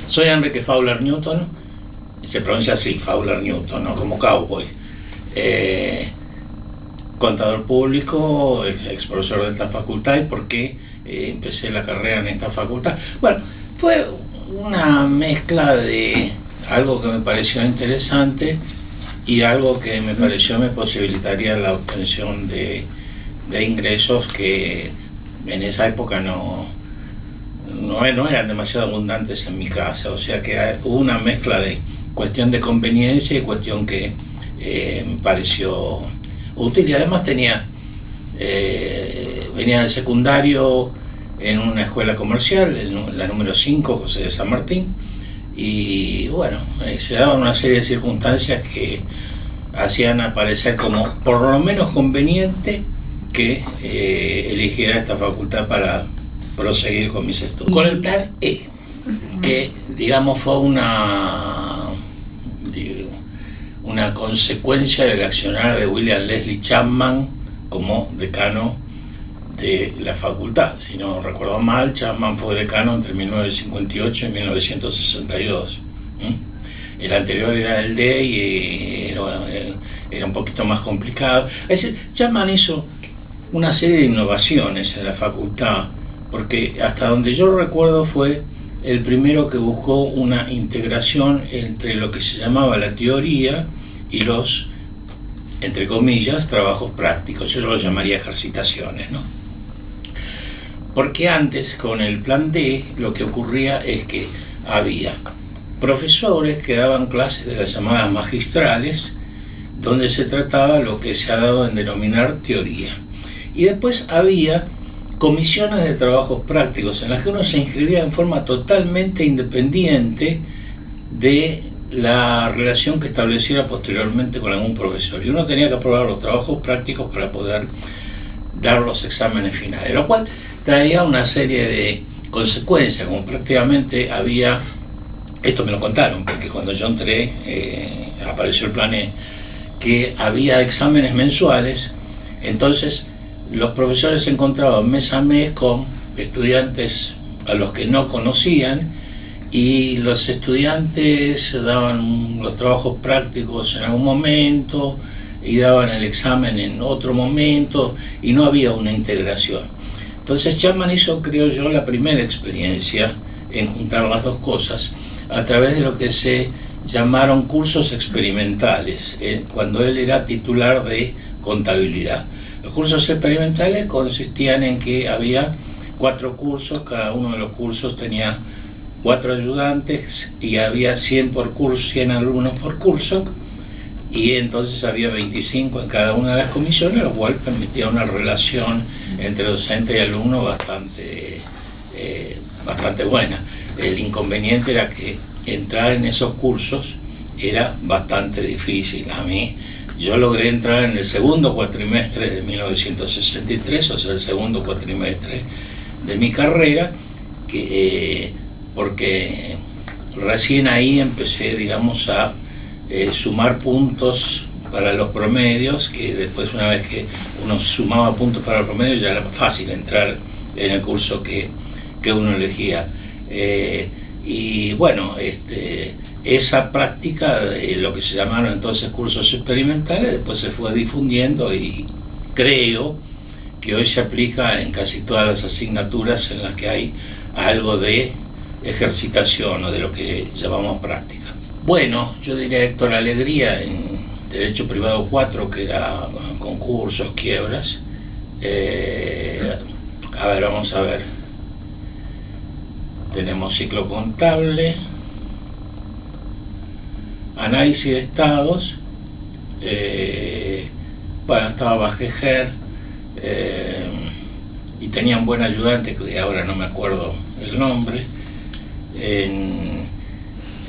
Soy Enrique Fowler Newton, se pronuncia así, Fowler Newton, ¿no? Como cowboy. Contador público, ex profesor de esta facultad. ¿Y por qué empecé la carrera en esta facultad? Bueno, fue una mezcla de algo que me pareció interesante y algo que me pareció me posibilitaría la obtención de ingresos que en esa época no eran demasiado abundantes en mi casa. O sea que hubo una mezcla de cuestión de conveniencia y cuestión que me pareció útil. Y además venía del secundario en una escuela comercial, la número 5, José de San Martín, y bueno, se daban una serie de circunstancias que hacían aparecer como por lo menos conveniente que eligiera esta facultad para proseguir con mis estudios. Con el plan E, que digamos fue una consecuencia del accionar de William Leslie Chapman como decano de la facultad. Si no recuerdo mal, Chapman fue decano entre 1958 y 1962. El anterior era el D y era un poquito más complicado. Es decir, Chapman hizo una serie de innovaciones en la facultad, porque hasta donde yo recuerdo fue el primero que buscó una integración entre lo que se llamaba la teoría y los, entre comillas, trabajos prácticos. Yo los llamaría ejercitaciones, ¿no? Porque antes, con el plan D, lo que ocurría es que había profesores que daban clases de las llamadas magistrales, donde se trataba lo que se ha dado en denominar teoría. Y después había comisiones de trabajos prácticos en las que uno se inscribía en forma totalmente independiente de la relación que estableciera posteriormente con algún profesor. Y uno tenía que aprobar los trabajos prácticos para poder dar los exámenes finales, lo cual traía una serie de consecuencias, como prácticamente había, esto me lo contaron, porque cuando yo entré apareció el plan E, que había exámenes mensuales. Entonces los profesores se encontraban mes a mes con estudiantes a los que no conocían, y los estudiantes daban los trabajos prácticos en algún momento y daban el examen en otro momento, y no había una integración. Entonces Chapman hizo, creo yo, la primera experiencia en juntar las dos cosas a través de lo que se llamaron cursos experimentales, cuando él era titular de contabilidad. Los cursos experimentales consistían en que había 4 cursos, cada uno de los cursos tenía 4 ayudantes y había 100 por curso, 100 alumnos por curso, y entonces había 25 en cada una de las comisiones, lo cual permitía una relación entre docente y alumno bastante buena. El inconveniente era que entrar en esos cursos era bastante difícil. Yo logré entrar en el segundo cuatrimestre de 1963, o sea, el segundo cuatrimestre de mi carrera, porque recién ahí empecé, digamos, a sumar puntos para los promedios, que después, una vez que uno sumaba puntos para el promedio, ya era fácil entrar en el curso que uno elegía. Y bueno, esa práctica de lo que se llamaron entonces cursos experimentales después se fue difundiendo, y creo que hoy se aplica en casi todas las asignaturas en las que hay algo de ejercitación o de lo que llamamos práctica. Bueno, yo diría Héctor Alegría en Derecho Privado 4, que era concursos, quiebras. Vamos a ver. Tenemos ciclo contable, análisis de estados, estaba Bajejer, y tenía un buen ayudante, que ahora no me acuerdo el nombre.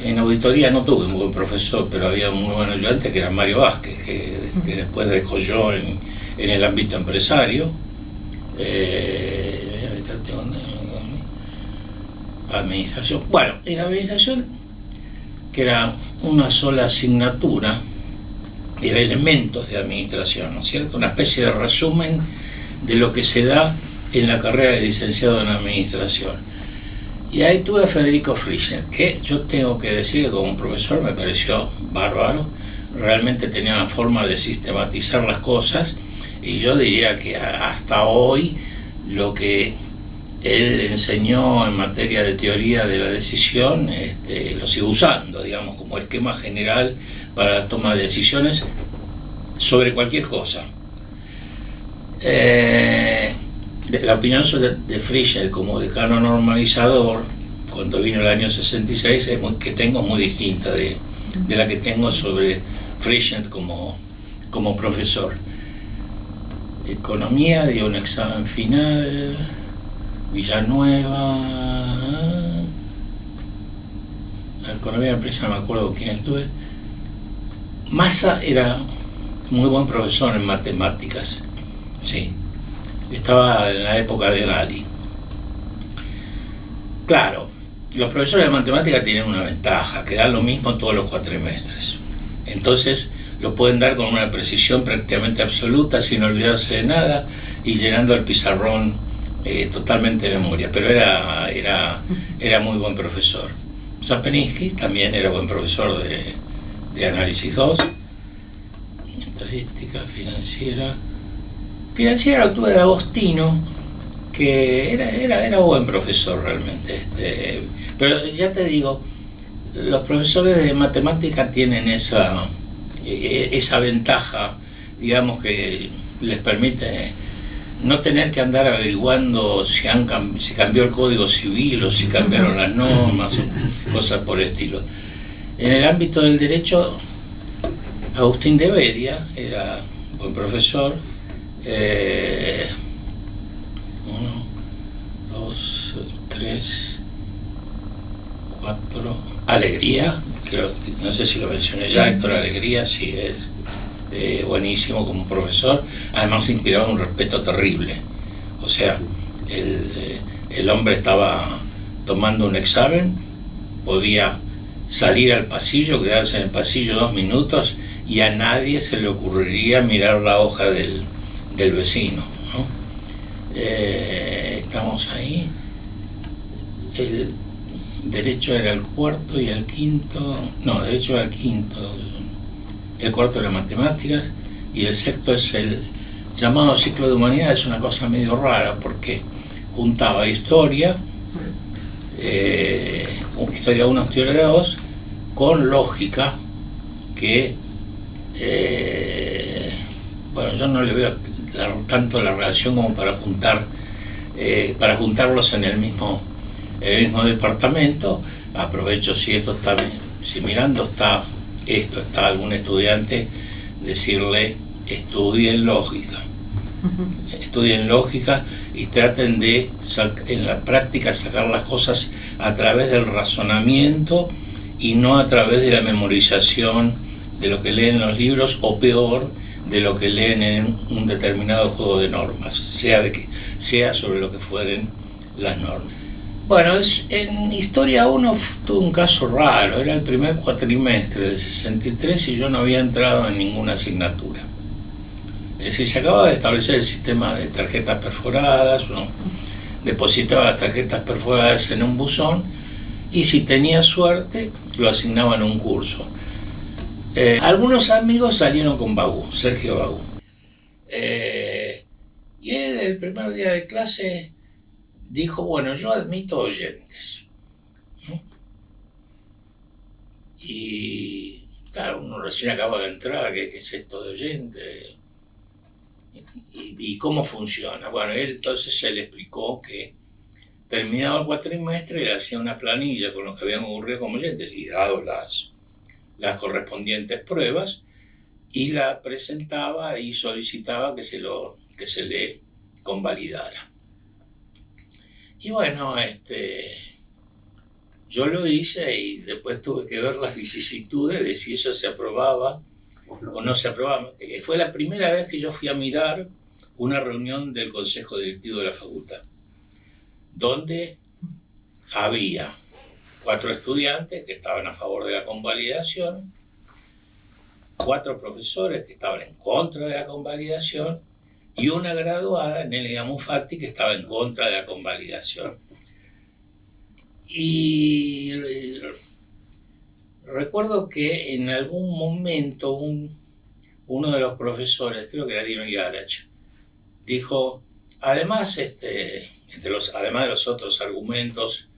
En auditoría no tuve un buen profesor, pero había un muy buen ayudante que era Mario Vázquez, que después descolló en el ámbito empresario. Administración. Bueno, en administración, que era una sola asignatura, era elementos de administración, ¿no es cierto? Una especie de resumen de lo que se da en la carrera de licenciado en administración. Y ahí tuve a Federico Frischel, que yo tengo que decir que como profesor me pareció bárbaro. Realmente tenía una forma de sistematizar las cosas, y yo diría que hasta hoy lo que él enseñó en materia de teoría de la decisión lo sigo usando, digamos, como esquema general para la toma de decisiones sobre cualquier cosa. La opinión de Frischel como decano normalizador, cuando vino el año 66, que tengo muy distinta de la que tengo sobre Frischel como profesor. Economía, dio un examen final. Villanueva, la economía de empresa, no me acuerdo con quién estuve. Massa era muy buen profesor en matemáticas, sí, estaba en la época de Gali. Claro, los profesores de matemáticas tienen una ventaja, que dan lo mismo todos los cuatrimestres. Entonces lo pueden dar con una precisión prácticamente absoluta, sin olvidarse de nada, y llenando el pizarrón totalmente de memoria, pero era muy buen profesor. Sapeninsky también era buen profesor de análisis 2, estadística financiera. Financiera lo tuve de Agostino, que era buen profesor realmente. Pero ya te digo, los profesores de matemática tienen esa ventaja, digamos, que les permite no tener que andar averiguando si cambió el Código Civil o si cambiaron las normas o cosas por el estilo. En el ámbito del derecho, Agustín de Bedia era buen profesor. 1, 2, 3, 4. Alegría, no sé si lo mencioné ya, Héctor Alegría, sí es buenísimo como profesor. Además inspiraba un respeto terrible. O sea, el hombre estaba tomando un examen, podía salir al pasillo, quedarse en el pasillo 2 minutos y a nadie se le ocurriría mirar la hoja del vecino, ¿no? Estamos ahí. El derecho era el cuarto y el quinto. No, derecho era el quinto. El cuarto era matemáticas y el sexto es el llamado ciclo de humanidades. Es una cosa medio rara porque juntaba historia, historia 1, historia 2, con lógica, que bueno, yo no le veo tanto la relación como para juntarlos en el mismo departamento. Aprovecho si mirando está algún estudiante, decirle: estudien lógica, y traten de en la práctica sacar las cosas a través del razonamiento y no a través de la memorización de lo que leen en los libros, o peor, de lo que leen en un determinado juego de normas, sea sobre lo que fueren las normas. Bueno, en Historia 1 tuve un caso raro. Era el primer cuatrimestre del 63 y yo no había entrado en ninguna asignatura. Es decir, se acababa de establecer el sistema de tarjetas perforadas. Uno depositaba las tarjetas perforadas en un buzón y si tenía suerte lo asignaban a un curso. Algunos amigos salieron con Bagú, Sergio Bagú. Y él, el primer día de clase, dijo: bueno, yo admito oyentes, ¿no? Y claro, uno recién acaba de entrar, ¿qué es esto de oyente? ¿Y cómo funciona? Bueno, él le explicó que terminado el cuatrimestre le hacía una planilla con lo que habían ocurrido como oyentes y dado las correspondientes pruebas, y la presentaba y solicitaba que se le convalidara. Y bueno, yo lo hice y después tuve que ver las vicisitudes de si eso se aprobaba o no se aprobaba. Fue la primera vez que yo fui a mirar una reunión del Consejo Directivo de la Facultad, donde había 4 estudiantes que estaban a favor de la convalidación, 4 profesores que estaban en contra de la convalidación y una graduada, Nelia Mufatti, que estaba en contra de la convalidación. Y recuerdo que en algún momento uno de los profesores, creo que era Dino Yarach, dijo, además, además de los otros argumentos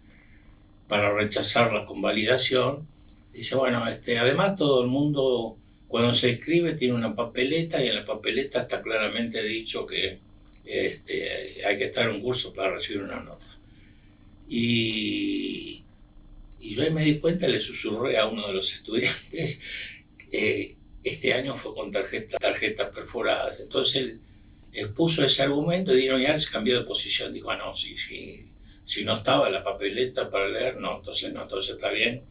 para rechazar la convalidación, dice, bueno, además todo el mundo cuando se escribe tiene una papeleta y en la papeleta está claramente dicho que hay que estar en un curso para recibir una nota. Y yo ahí me di cuenta, le susurré a uno de los estudiantes, este año fue con tarjetas perforadas. Entonces él expuso ese argumento y Dino Yarach cambió de posición. Dijo, no, si no estaba la papeleta para leer, no, entonces está bien.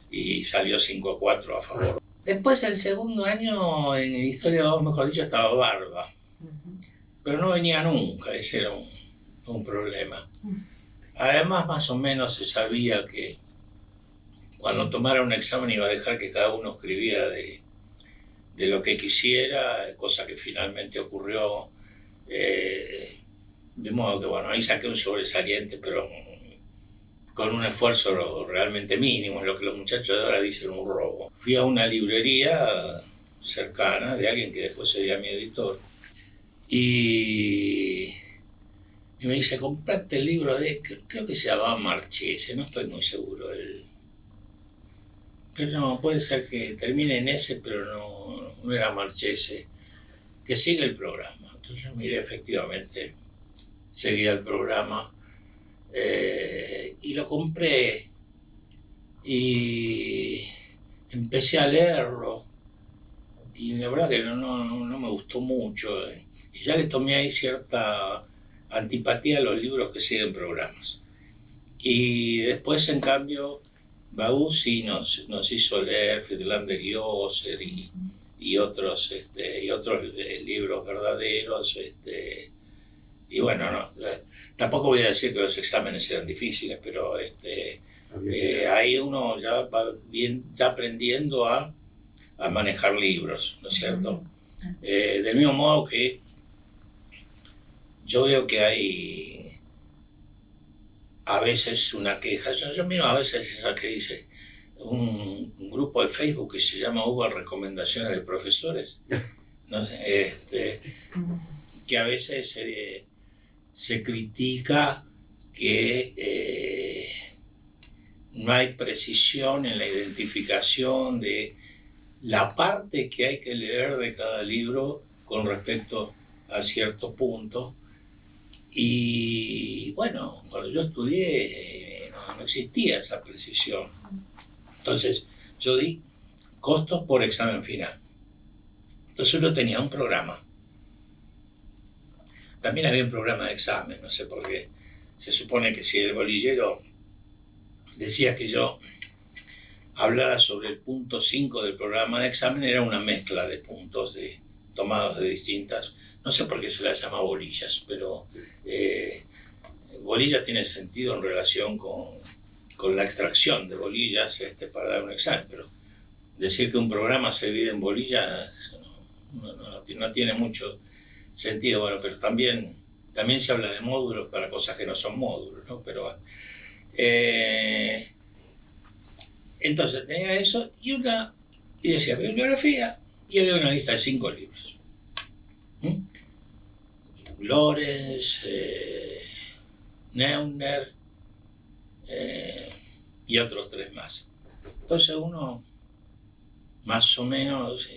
Y salió 5-4 a favor. Después, el segundo año, en Historia 2, mejor dicho, estaba Barba. Pero no venía nunca, ese era un problema. Además, más o menos se sabía que cuando tomara un examen iba a dejar que cada uno escribiera de lo que quisiera, cosa que finalmente ocurrió. De modo que, bueno, ahí saqué un sobresaliente, pero con un esfuerzo realmente mínimo, es lo que los muchachos de ahora dicen un robo. Fui a una librería cercana de alguien que después sería mi editor y me dice, comprate el libro creo que se llamaba Marchese, no estoy muy seguro pero no, puede ser que termine en ese, pero no era Marchese, que sigue el programa. Entonces yo miré, efectivamente, seguía el programa, y lo compré y empecé a leerlo y la verdad que no me gustó mucho, y ya le tomé ahí cierta antipatía a los libros que siguen programas. Y después, en cambio, Bauú sí nos hizo leer Friedlander y Oser y otros libros verdaderos, y bueno, tampoco voy a decir que los exámenes eran difíciles, pero ahí uno ya va ya aprendiendo a manejar libros, ¿no es cierto? Del mismo modo que yo veo que hay a veces una queja, yo miro a veces esa que dice un grupo de Facebook que se llama Hubo Recomendaciones de Profesores, no sé, que a veces se critica que no hay precisión en la identificación de la parte que hay que leer de cada libro con respecto a cierto punto. Y bueno, cuando yo estudié no existía esa precisión. Entonces yo di costos por examen final. Entonces yo tenía un programa. También había un programa de examen, no sé por qué. Se supone que si el bolillero decía que yo hablara sobre el punto 5 del programa de examen, era una mezcla de puntos tomados de distintas, no sé por qué se las llama bolillas, pero bolilla tiene sentido en relación con la extracción de bolillas para dar un examen, pero decir que un programa se divide en bolillas no tiene mucho sentido. Bueno, pero también se habla de módulos para cosas que no son módulos, ¿no? Pero entonces tenía eso y decía bibliografía, y había una lista de 5 libros. Lorenz, Neuner y otros 3 más. Entonces uno más o menos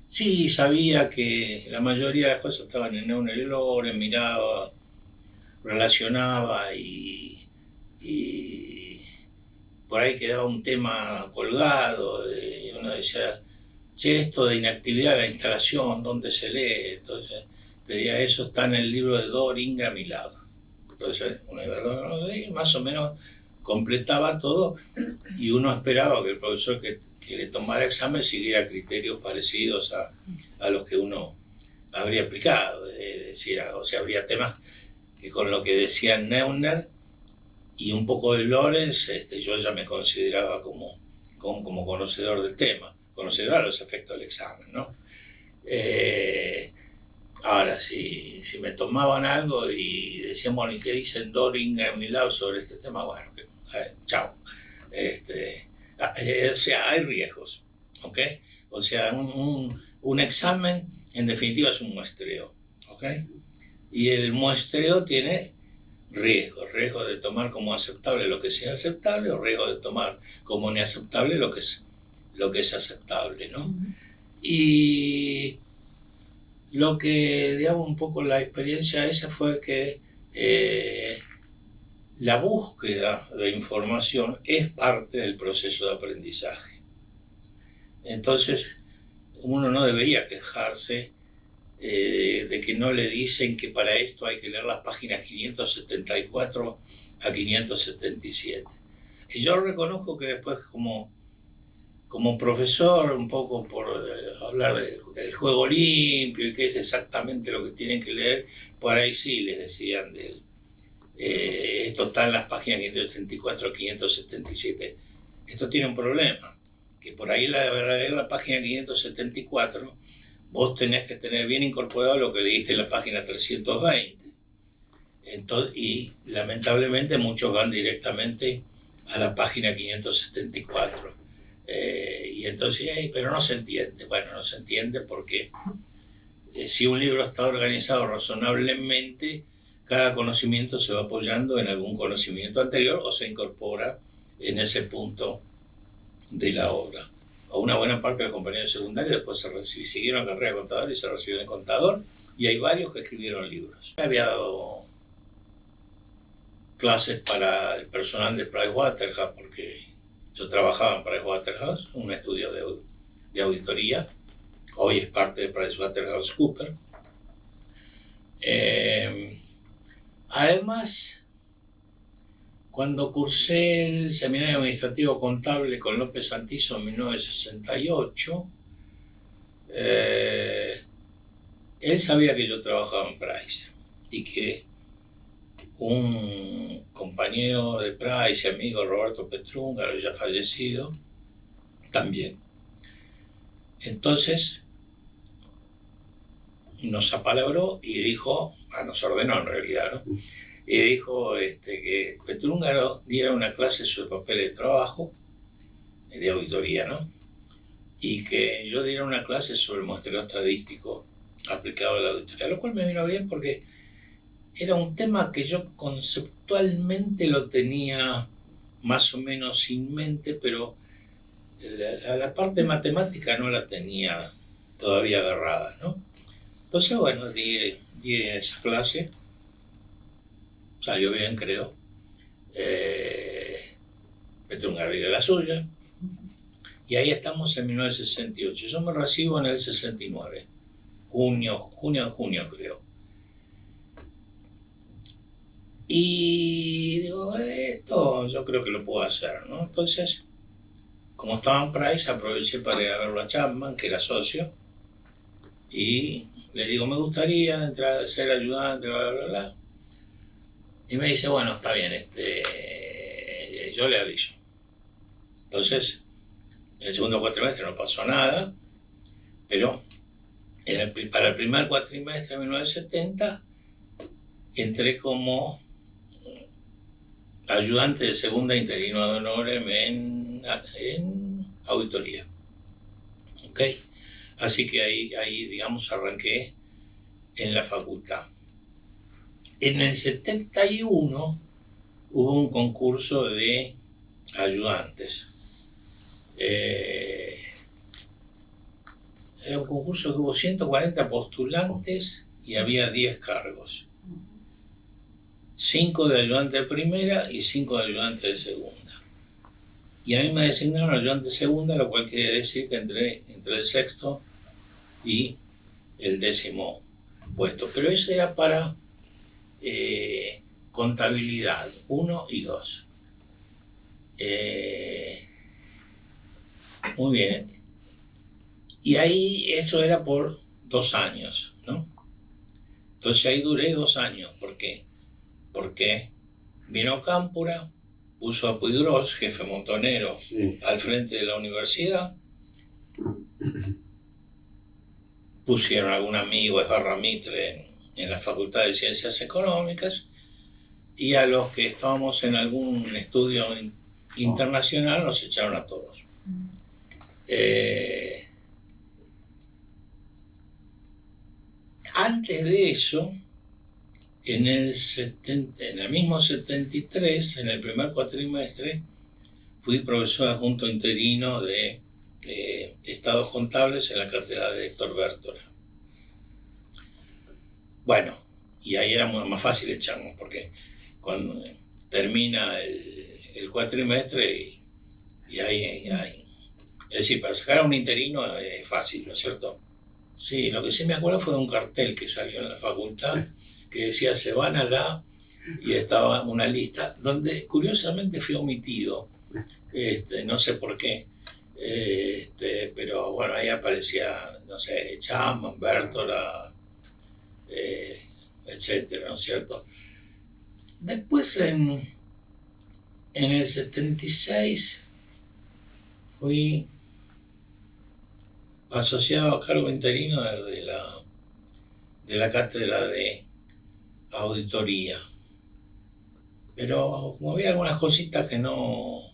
sí sabía que la mayoría de las cosas estaban en Neuner y Lorenz, miraba, relacionaba y por ahí quedaba un tema colgado, y uno decía, che, esto de inactividad de la instalación, ¿dónde se lee? Entonces te decía, eso está en el libro de Dor, Ingram y Ladd. Entonces uno iba, más o menos completaba todo, y uno esperaba que el profesor que le tomara examen siguiera criterios parecidos a los que uno habría aplicado. Es decir, o sea, habría temas que con lo que decían Neuner y un poco de Lorenz, yo ya me consideraba como conocedor del tema, conocedor a los efectos del examen, ¿no? Ahora, si me tomaban algo y decían, bueno, ¿y qué dicen Dor, Ingram y Ladd sobre este tema? Bueno, chao. O sea, hay riesgos, ¿ok? O sea, un examen en definitiva es un muestreo, ¿ok? Y el muestreo tiene riesgo de tomar como aceptable lo que es inaceptable o riesgo de tomar como inaceptable lo que es aceptable, ¿no? Y lo que, digamos, un poco la experiencia esa fue que la búsqueda de información es parte del proceso de aprendizaje. Entonces, uno no debería quejarse de que no le dicen que para esto hay que leer las páginas 574 a 577. Y yo reconozco que después como profesor, un poco por hablar del juego limpio y qué es exactamente lo que tienen que leer, por ahí sí les decían esto está en las páginas 574 a 577. Esto tiene un problema, que por ahí la página 574 vos tenés que tener bien incorporado lo que leíste en la página 320. Entonces, y lamentablemente muchos van directamente a la página 574. Y entonces, pero no se entiende. Bueno, no se entiende porque si un libro está organizado razonablemente, cada conocimiento se va apoyando en algún conocimiento anterior o se incorpora en ese punto de la obra. O una buena parte de los compañeros secundarios después siguieron la carrera de contador y se recibieron de contador, y hay varios que escribieron libros. Había dado clases para el personal de Pricewaterhouse, porque yo trabajaba en Pricewaterhouse, un estudio de auditoría, hoy es parte de PricewaterhouseCoopers. Además, cuando cursé el seminario administrativo contable con López Santizo en 1968, él sabía que yo trabajaba en Price y que un compañero de Price y amigo, Roberto Petrúngaro, ya fallecido, también. Entonces nos apalabró y dijo, nos ordenó en realidad, ¿no? Y dijo que Petrúngaro diera una clase sobre papeles de trabajo, de auditoría, ¿no? Y que yo diera una clase sobre el muestreo estadístico aplicado a la auditoría, lo cual me vino bien porque era un tema que yo conceptualmente lo tenía más o menos en mente, pero la parte matemática no la tenía todavía agarrada, ¿no? Entonces, bueno, di esa clase. Salió bien, creo. Petrúngaro de la suya. Y ahí estamos en 1968. Yo me recibo en el 69. Junio, creo. Y digo, esto yo creo que lo puedo hacer, ¿no? Entonces, como estaba en Price, aproveché para ir a verlo a Chapman, que era socio, y le digo, me gustaría entrar a ser ayudante, bla, bla, bla. Y me dice, bueno, está bien, yo le aviso. Entonces, en el segundo cuatrimestre no pasó nada, pero para el primer cuatrimestre de 1970 entré como ayudante de segunda interino de honores en auditoría. ¿Ok? Así que ahí, digamos, arranqué en la facultad. En el 71 hubo un concurso de ayudantes. Era un concurso que hubo 140 postulantes y había 10 cargos. 5 de ayudante de primera y 5 de ayudante de segunda. Y a mí me designaron ayudante de segunda, lo cual quiere decir que entré entre el sexto y el 10º puesto. Pero eso era para contabilidad 1 y 2. Muy bien. Y ahí eso era por 2 años, ¿no? Entonces ahí duré 2 años. ¿Por qué? Porque vino Cámpora, puso a Puigros, jefe montonero, sí, al frente de la universidad. Pusieron a algún amigo, Esbarra Mitre, en la Facultad de Ciencias Económicas, y a los que estábamos en algún estudio internacional nos echaron a todos. Antes de eso, en el mismo 73, en el primer cuatrimestre, fui profesor adjunto interino de Estados Contables en la cátedra de Héctor Bértola. Bueno, y ahí era más fácil echarnos, porque cuando termina el cuatrimestre y ahí. Es decir, para sacar a un interino es fácil, ¿no es cierto? Sí, lo que sí me acuerdo fue de un cartel que salió en la facultad que decía se van a la, y estaba una lista donde curiosamente fui omitido, no sé por qué, pero bueno, ahí aparecía, no sé, Chapman, Bértola, etcétera, ¿no es cierto? Después en el 76 fui asociado a cargo interino de la cátedra de auditoría. Pero como había algunas cositas que no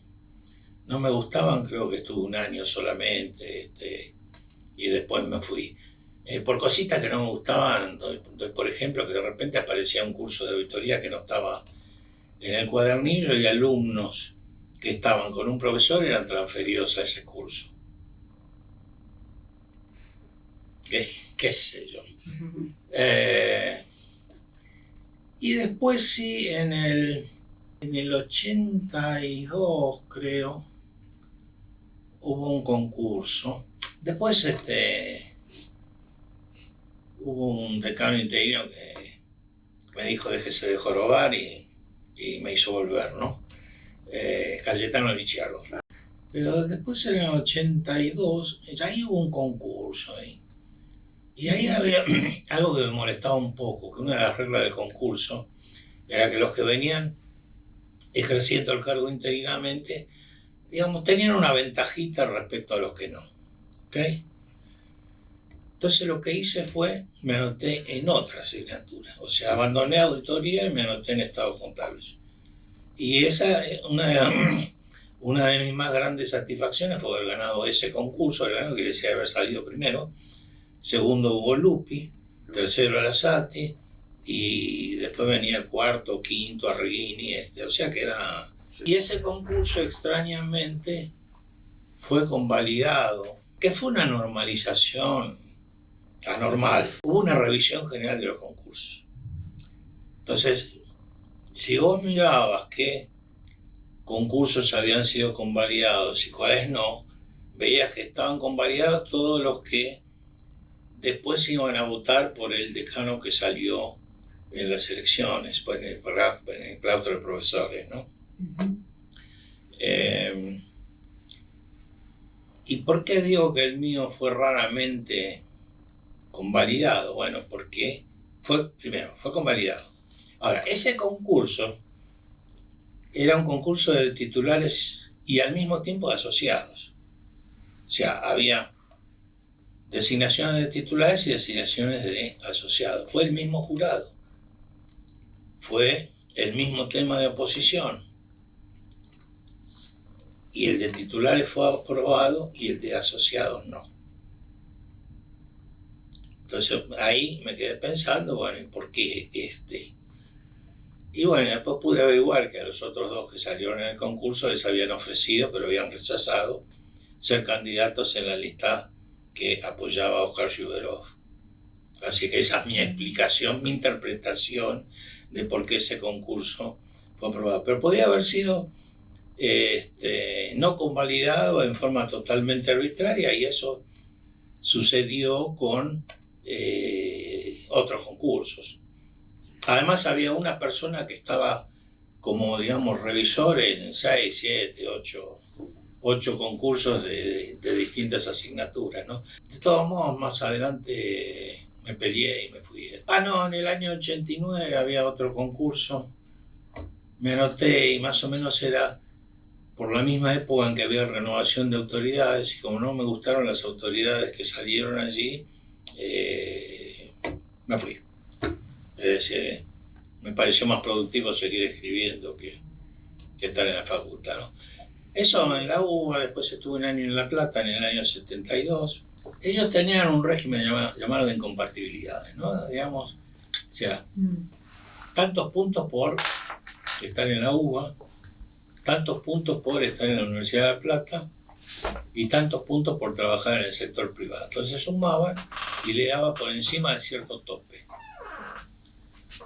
me gustaban, creo que estuve un año solamente, y después me fui. Por cositas que no me gustaban, por ejemplo, que de repente aparecía un curso de auditoría que no estaba en el cuadernillo y alumnos que estaban con un profesor eran transferidos a ese curso. ¿Qué sé yo? Y después sí, en el 82, creo, hubo un concurso. Después hubo un decano interino que me dijo déjese de jorobar y me hizo volver, ¿no? Cayetano Licciardo. Pero después en el 82, ahí hubo un concurso ahí. Y ahí había algo que me molestaba un poco, que una de las reglas del concurso era que los que venían ejerciendo el cargo interinamente, digamos, tenían una ventajita respecto a los que no. ¿Ok? Entonces lo que hice fue, me anoté en otra asignatura. O sea, abandoné auditoría y me anoté en estados contables. Y esa es una de mis más grandes satisfacciones fue haber ganado ese concurso, haber ganado, quiere decir haber salido primero. Segundo Hugo Lupi, tercero Arasati, y después venía cuarto, quinto, Arreguini, o sea que era... Y ese concurso extrañamente fue convalidado, que fue una normalización anormal. Hubo una revisión general de los concursos. Entonces, si vos mirabas qué concursos habían sido convalidados y cuáles no, veías que estaban convalidados todos los que después iban a votar por el decano que salió en las elecciones, pues en el claustro de profesores, ¿no? ¿Y por qué digo que el mío fue raramente convalidado? Bueno, porque fue convalidado. Ahora, ese concurso era un concurso de titulares y al mismo tiempo de asociados. O sea, había designaciones de titulares y designaciones de asociados. Fue el mismo jurado. Fue el mismo tema de oposición. Y el de titulares fue aprobado y el de asociados no. Entonces ahí me quedé pensando, bueno, ¿y por qué este? Y bueno, después pude averiguar que a los otros dos que salieron en el concurso les habían ofrecido, pero habían rechazado, ser candidatos en la lista que apoyaba a Oscar Shuberov. Así que esa es mi explicación, mi interpretación de por qué ese concurso fue aprobado. Pero podía haber sido no convalidado en forma totalmente arbitraria, y eso sucedió con otros concursos. Además había una persona que estaba como, digamos, revisor en 6, 7, 8 concursos de distintas asignaturas, ¿no? De todos modos, más adelante me peleé y me fui. En el año 89 había otro concurso, me anoté y más o menos era por la misma época en que había renovación de autoridades, y como no me gustaron las autoridades que salieron allí, me fui. Es decir, me pareció más productivo seguir escribiendo que estar en la facultad, ¿no? Eso en la UBA, después estuve un año en La Plata en el año 72. Ellos tenían un régimen llamado de incompatibilidades, ¿no? Digamos, o sea, tantos puntos por estar en la UBA, tantos puntos por estar en la Universidad de La Plata y tantos puntos por trabajar en el sector privado. Entonces sumaban y le daba por encima de cierto tope.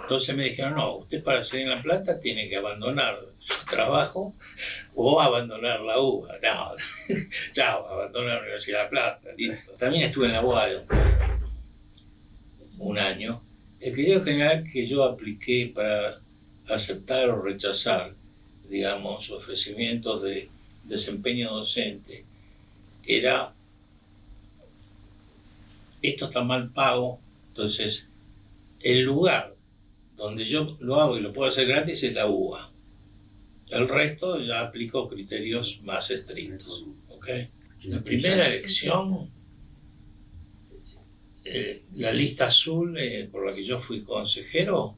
Entonces me dijeron, no, usted para seguir en La Plata tiene que abandonar su trabajo o abandonar la UBA. No, chao, abandonar la Universidad de La Plata, listo. También estuve en la UAD un año. El criterio general que yo apliqué para aceptar o rechazar, digamos, ofrecimientos de desempeño docente era: esto está mal pago, entonces el lugar donde yo lo hago y lo puedo hacer gratis es la UBA. El resto ya aplicó criterios más estrictos. ¿Okay? La primera elección, la lista azul por la que yo fui consejero,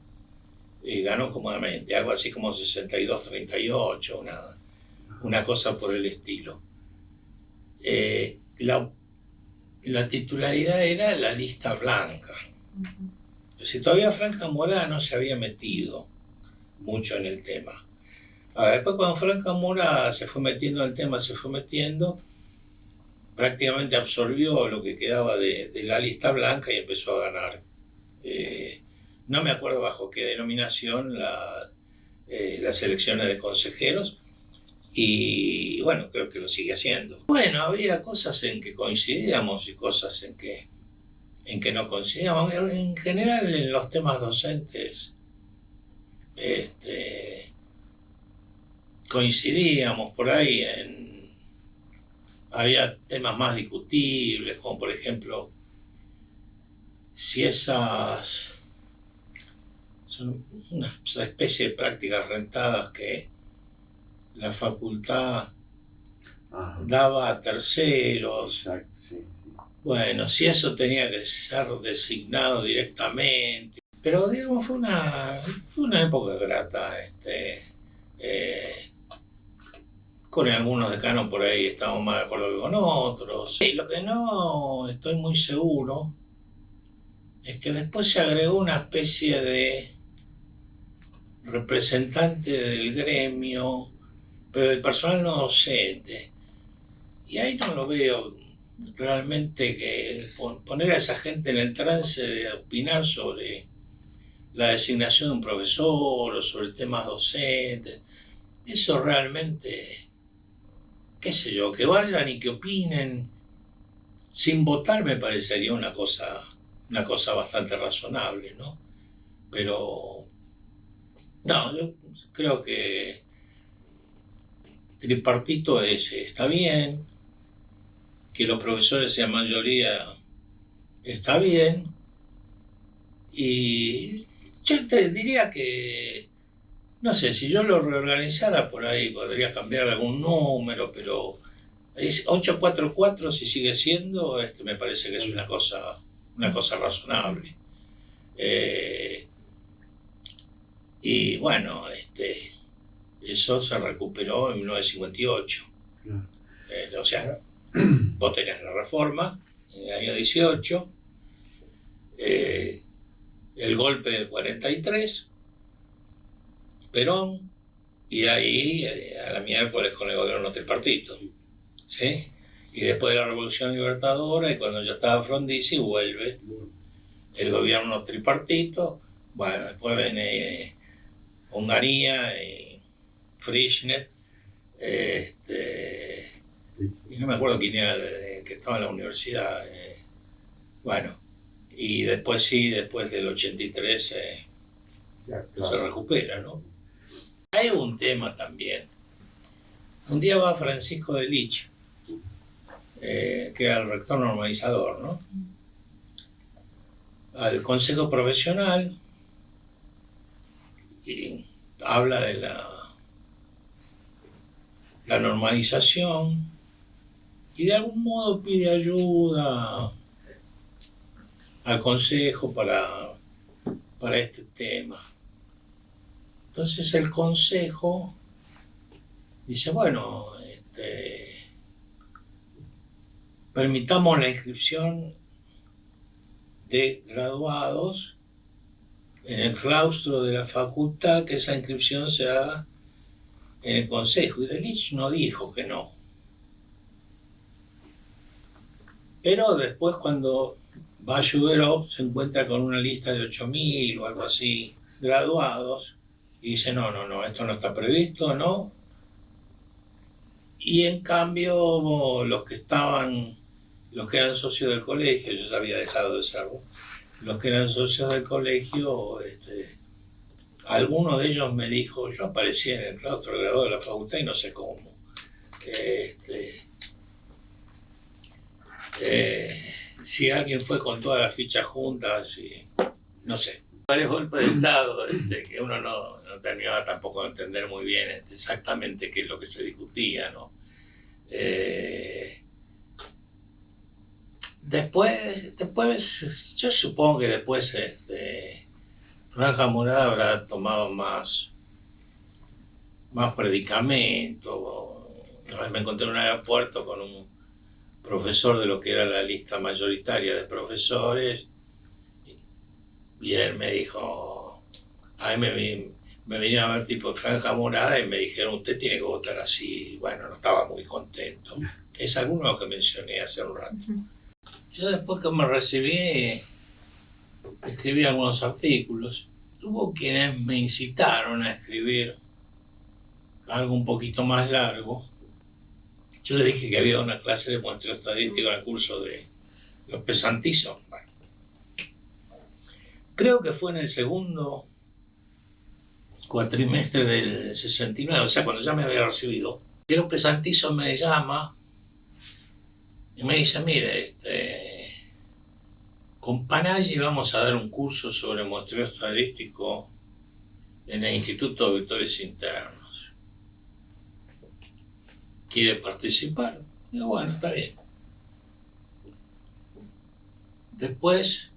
ganó cómodamente, algo así como 62-38, una cosa por el estilo. La titularidad era la lista blanca. Si todavía Franca Mora no se había metido mucho en el tema. Ahora, después cuando Franca Mora se fue metiendo en el tema, prácticamente absorbió lo que quedaba de la lista blanca y empezó a ganar. No me acuerdo bajo qué denominación las elecciones de consejeros, y bueno, creo que lo sigue haciendo. Bueno, había cosas en que coincidíamos y cosas en que no coincidíamos. En general, en los temas docentes coincidíamos por ahí. Había temas más discutibles, como por ejemplo si esas son una especie de prácticas rentadas que la facultad daba a terceros. Exacto, sí. Bueno, si eso tenía que ser designado directamente. Pero digamos, fue una época grata. Con algunos decanos por ahí estábamos más de acuerdo que con otros. Y lo que no estoy muy seguro es que después se agregó una especie de representante del gremio, pero del personal no docente. Y ahí no lo veo realmente, que poner a esa gente en el trance de opinar sobre la designación de un profesor o sobre temas docentes. Eso realmente, qué sé yo, que vayan y que opinen sin votar me parecería una cosa bastante razonable, ¿no? Pero no, yo creo que tripartito está bien, que los profesores sean mayoría está bien, y yo te diría que, no sé, si yo lo reorganizara por ahí podría cambiar algún número, pero es 844 si sigue siendo, me parece que es una cosa razonable. Y bueno, eso se recuperó en 1958. O sea, vos tenés la reforma en el año 18, el golpe del 43, Perón, y ahí a la miércoles con el gobierno tripartito, ¿sí? Y después de la Revolución Libertadora, y cuando ya estaba Frondizi, vuelve el gobierno tripartito. Bueno, después viene Onganía y Frischnet, y no me acuerdo quién era que estaba en la universidad. Bueno, y después después del 83 se recupera, ¿no? Hay un tema también. Un día va Francisco de Lich, que era el rector normalizador, ¿no?, al Consejo Profesional, y habla de la normalización y de algún modo pide ayuda al Consejo para este tema. Entonces el Consejo dice, bueno, permitamos la inscripción de graduados en el claustro de la facultad, que esa inscripción se haga en el consejo. Y Delitzsch no dijo que no. Pero después, cuando va a Suvorov, se encuentra con una lista de 8.000 o algo así graduados y dice no, esto no está previsto, ¿no? Y en cambio los que eran socios del colegio, yo ya había dejado de serlo, los que eran socios del colegio, alguno de ellos me dijo, yo aparecí en el claustro de graduado de la facultad y no sé cómo. Si alguien fue con todas las fichas juntas, y no sé. Varios golpes de Estado que uno no terminaba tampoco de entender muy bien exactamente qué es lo que se discutía, ¿no? Después, yo supongo que después Franja Morada habrá tomado más predicamento. Una vez me encontré en un aeropuerto con un profesor de lo que era la lista mayoritaria de profesores y él me dijo, a mí me vinieron a ver tipo Franja Morada y me dijeron, usted tiene que votar así. Y bueno, no estaba muy contento. Es alguno de los que mencioné hace un rato. Yo después que me recibí, escribí algunos artículos. Hubo quienes me incitaron a escribir algo un poquito más largo. Yo le dije que había una clase de muestreo estadístico en el curso de los pesantizos. Bueno, creo que fue en el segundo cuatrimestre del 69, o sea, cuando ya me había recibido. Y los pesantizos me llama y me dice, mire, con Panaggi vamos a dar un curso sobre muestreo estadístico en el Instituto de Auditores Internos. ¿Quiere participar? Digo, bueno, está bien. Después,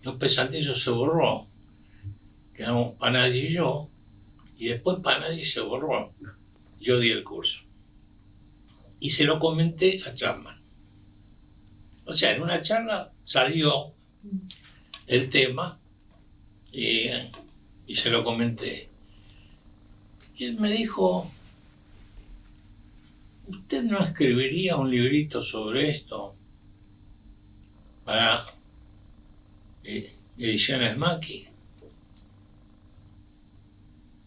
los pesantizos se borró. Quedamos Panaggi y yo, y después Panaggi se borró. Yo di el curso. Y se lo comenté a Chapman. O sea, en una charla salió el tema y se lo comenté. Y él me dijo, ¿usted no escribiría un librito sobre esto para Ediciones Macchi?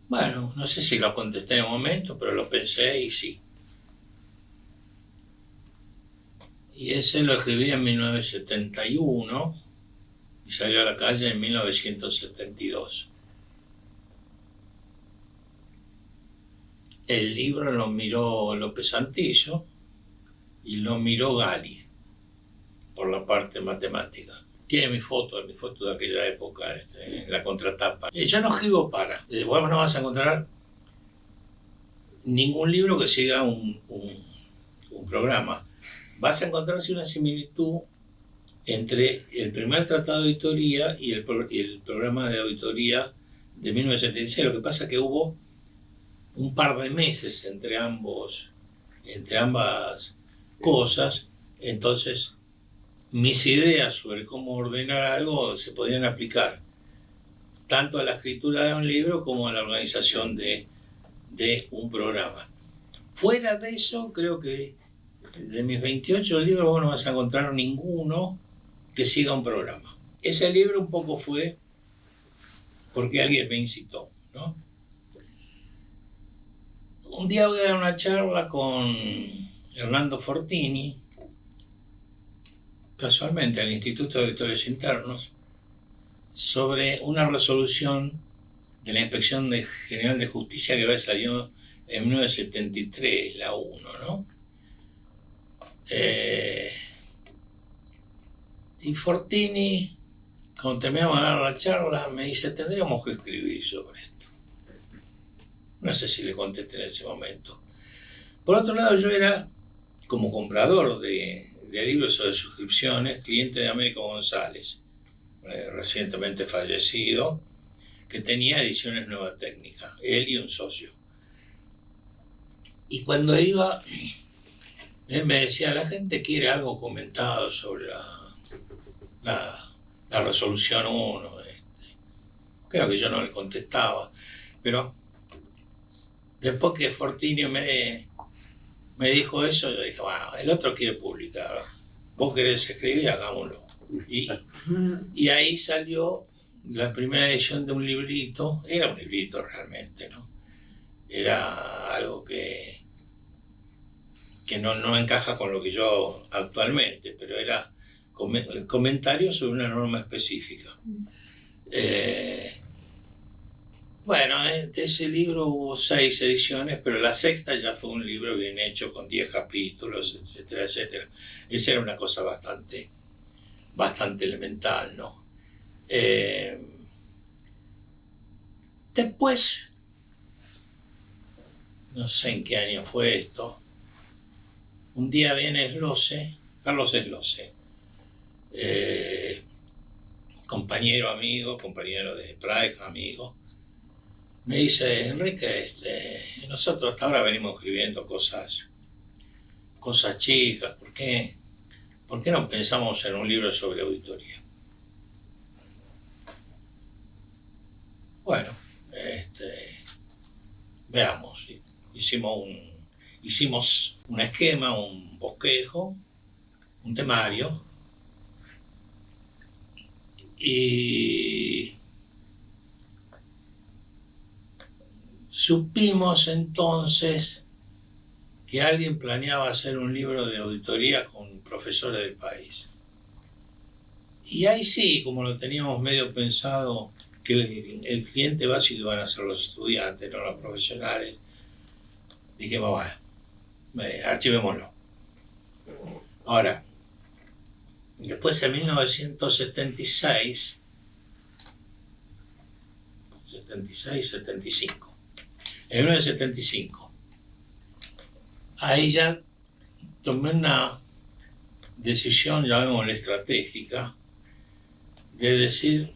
Bueno, no sé si lo contesté en el momento, pero lo pensé y sí. Y ese lo escribí en 1971 y salió a la calle en 1972. El libro lo miró López Santillo y lo miró Gali por la parte matemática. Tiene mi foto de aquella época, en la contratapa. Yo no escribo para. Vos no vas a encontrar ningún libro que siga un programa. Vas a encontrarse una similitud entre el primer tratado de auditoría y el programa de auditoría de 1976. Lo que pasa es que hubo un par de meses entre ambas cosas, entonces mis ideas sobre cómo ordenar algo se podían aplicar tanto a la escritura de un libro como a la organización de un programa. Fuera de eso, creo que de mis 28 libros vos no vas a encontrar ninguno que siga un programa. Ese libro un poco fue porque alguien me incitó, ¿no? Un día voy a dar una charla con Hernando Fortini, casualmente al Instituto de Auditores Internos, sobre una resolución de la Inspección General de Justicia que había salido en 1973, la 1, ¿no? Y Fortini, cuando terminamos de dar la charla, me dice, tendríamos que escribir sobre esto. No sé si le contesté en ese momento. Por otro lado, yo era, como comprador de libros o de suscripciones, cliente de Américo González, recientemente fallecido, que tenía Ediciones Nueva Técnica, él y un socio. Y cuando iba, él me decía, la gente quiere algo comentado sobre la resolución 1. Creo que yo no le contestaba, pero después que Fortinio me dijo eso, yo dije, bueno, el otro quiere publicar, vos querés escribir, hagámoslo. Y ahí salió la primera edición de un librito, era un librito realmente, ¿no? Era algo que no encaja con lo que yo hago actualmente, pero era comentarios sobre una norma específica. Bueno, de ese libro hubo 6 ediciones, pero la sexta ya fue un libro bien hecho, con 10 capítulos, etcétera, etcétera. Esa era una cosa bastante elemental, ¿no? Después, no sé en qué año fue esto, un día viene Carlos Eslose, compañero de Praga, amigo, me dice, Enrique, nosotros hasta ahora venimos escribiendo cosas chicas, ¿por qué no pensamos en un libro sobre auditoría? Bueno, veamos, hicimos un esquema, un bosquejo, un temario, y supimos entonces que alguien planeaba hacer un libro de auditoría con profesores del país. Y ahí sí, como lo teníamos medio pensado, que el cliente básico iban a ser los estudiantes, no los profesionales, dijimos, bueno, archivémoslo. Ahora, después en 1976, 75, en 1975, ahí ya tomé una decisión, llamémosla estratégica, de decir,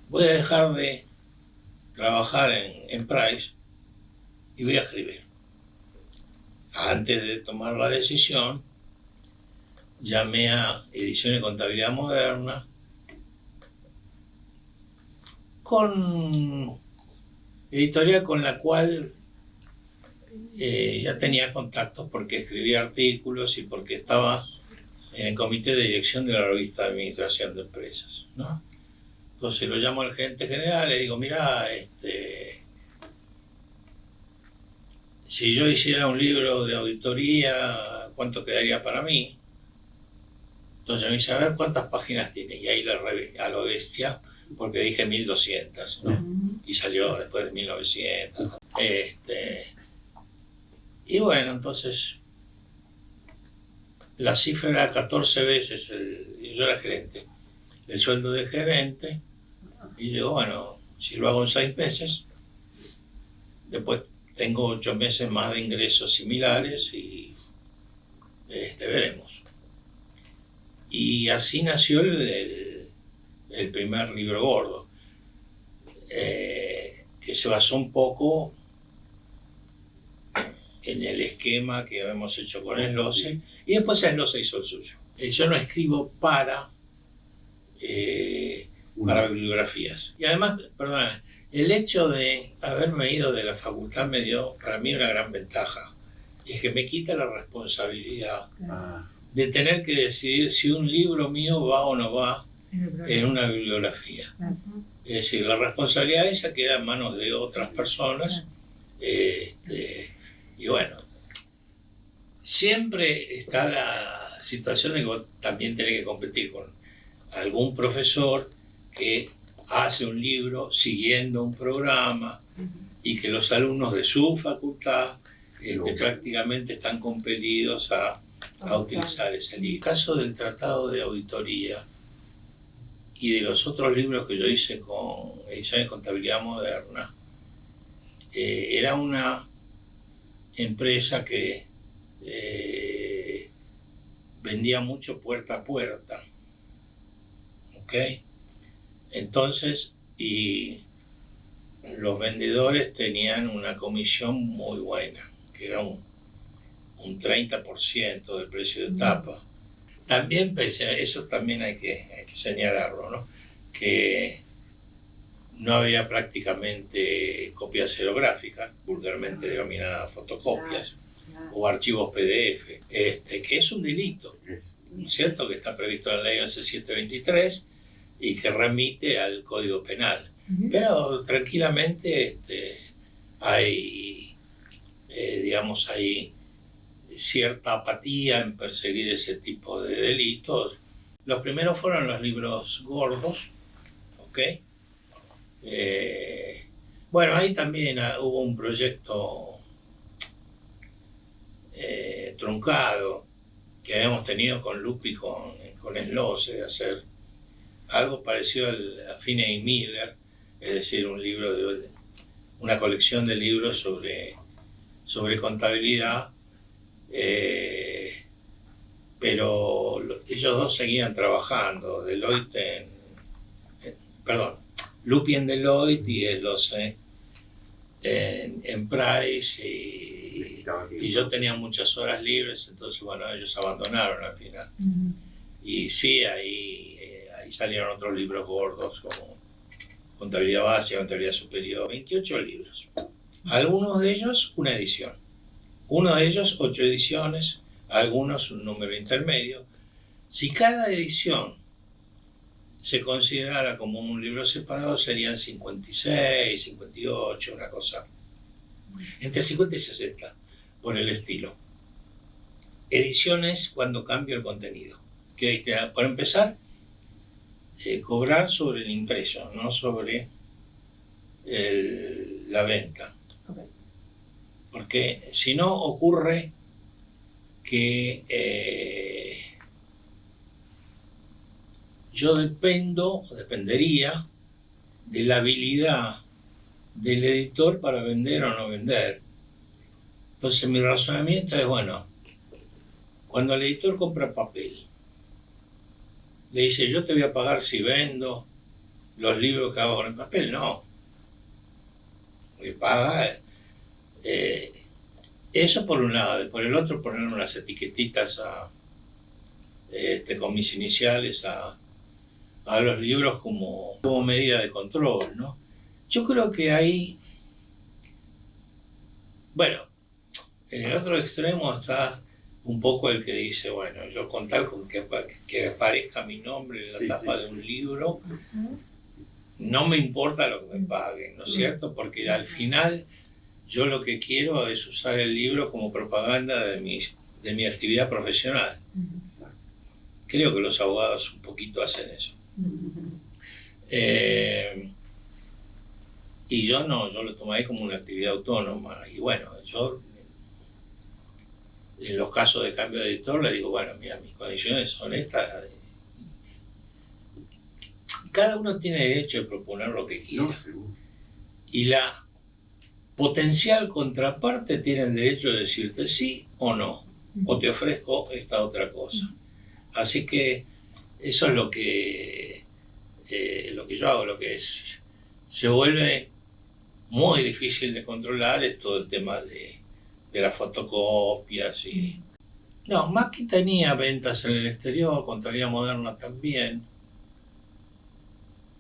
voy a dejar de trabajar en Price y voy a escribir. Antes de tomar la decisión, llamé a Ediciones Contabilidad Moderna con editorial con la cual ya tenía contactos porque escribía artículos y porque estaba en el comité de dirección de la revista de Administración de Empresas, ¿no? Entonces lo llamo al gerente general, le digo, mira, si yo hiciera un libro de auditoría, ¿cuánto quedaría para mí? Entonces me dice, a ver cuántas páginas tiene. Y ahí a lo bestia, porque dije 1200, ¿no? Y salió después de 1900. Y bueno, entonces la cifra era 14 veces, yo era gerente, el sueldo de gerente. Y digo, bueno, si lo hago en 6 meses, después tengo 8 meses más de ingresos similares y veremos. Y así nació el primer libro gordo, que se basó un poco en el esquema que habíamos hecho con Eslose, y después Eslose hizo el suyo. Yo no escribo para bibliografías. Y además, perdona, el hecho de haberme ido de la facultad me dio para mí una gran ventaja, y es que me quita la responsabilidad de tener que decidir si un libro mío va o no va en una bibliografía. Es decir, la responsabilidad esa queda en manos de otras personas. Y bueno, siempre está la situación de que también tenés que competir con algún profesor que hace un libro siguiendo un programa y que los alumnos de su facultad prácticamente están compelidos a utilizar ese libro. En el caso del Tratado de Auditoría y de los otros libros que yo hice con Ediciones Contabilidad Moderna, era una empresa que vendía mucho puerta a puerta, ¿ok? Entonces, y los vendedores tenían una comisión muy buena, que era un 30% del precio de tapa. También, eso también hay que señalarlo, ¿no? Que no había prácticamente copias xerográficas, vulgarmente denominadas fotocopias, o archivos PDF, que es un delito, ¿no es cierto?, que está previsto en la ley 11.723 y que remite al Código Penal. Pero tranquilamente hay, digamos, hay cierta apatía en perseguir ese tipo de delitos. Los primeros fueron los libros gordos, ¿ok? Bueno, ahí también hubo un proyecto truncado que habíamos tenido con Lupi, con Slose, de hacer algo parecido a Finney Miller, es decir, un libro una colección de libros sobre contabilidad, pero ellos dos seguían trabajando, Lupi en Deloitte y Slose en Price, y yo tenía muchas horas libres, entonces bueno, ellos abandonaron al final. Y sí, ahí salieron otros libros gordos como Contabilidad Básica, Contabilidad Superior, 28 libros. Algunos de ellos una edición, uno de ellos 8 ediciones, algunos un número intermedio. Si cada edición se considerara como un libro separado, serían 56, 58, una cosa entre 50 y 60, por el estilo. Ediciones cuando cambia el contenido. Que por empezar, cobrar sobre el impreso, no sobre la venta. Okay. Porque si no ocurre que yo dependería de la habilidad del editor para vender o no vender. Entonces mi razonamiento es, bueno, cuando el editor compra papel, le dice, yo te voy a pagar si vendo los libros que hago con el papel. No. Le paga eso por un lado, y por el otro poner unas etiquetitas con mis iniciales a los libros como medida de control, ¿no? Yo creo que ahí, bueno, en el otro extremo está un poco el que dice, bueno, yo con tal con que aparezca mi nombre en la tapa de un libro, no me importa lo que me paguen, ¿no es cierto? Porque al final yo lo que quiero es usar el libro como propaganda de mi actividad profesional. Creo que los abogados un poquito hacen eso. Y yo no, yo lo tomé como una actividad autónoma. Y bueno, yo en los casos de cambio de editor le digo, bueno, mira, mis condiciones son estas. Cada uno tiene derecho de proponer lo que quiera. Y la potencial contraparte tiene el derecho de decirte sí o no, o te ofrezco esta otra cosa. Así que eso es lo que yo hago, lo que se vuelve muy difícil de controlar es todo el tema de las fotocopias. No, Mackie tenía ventas en el exterior, Contabilidad Moderna también.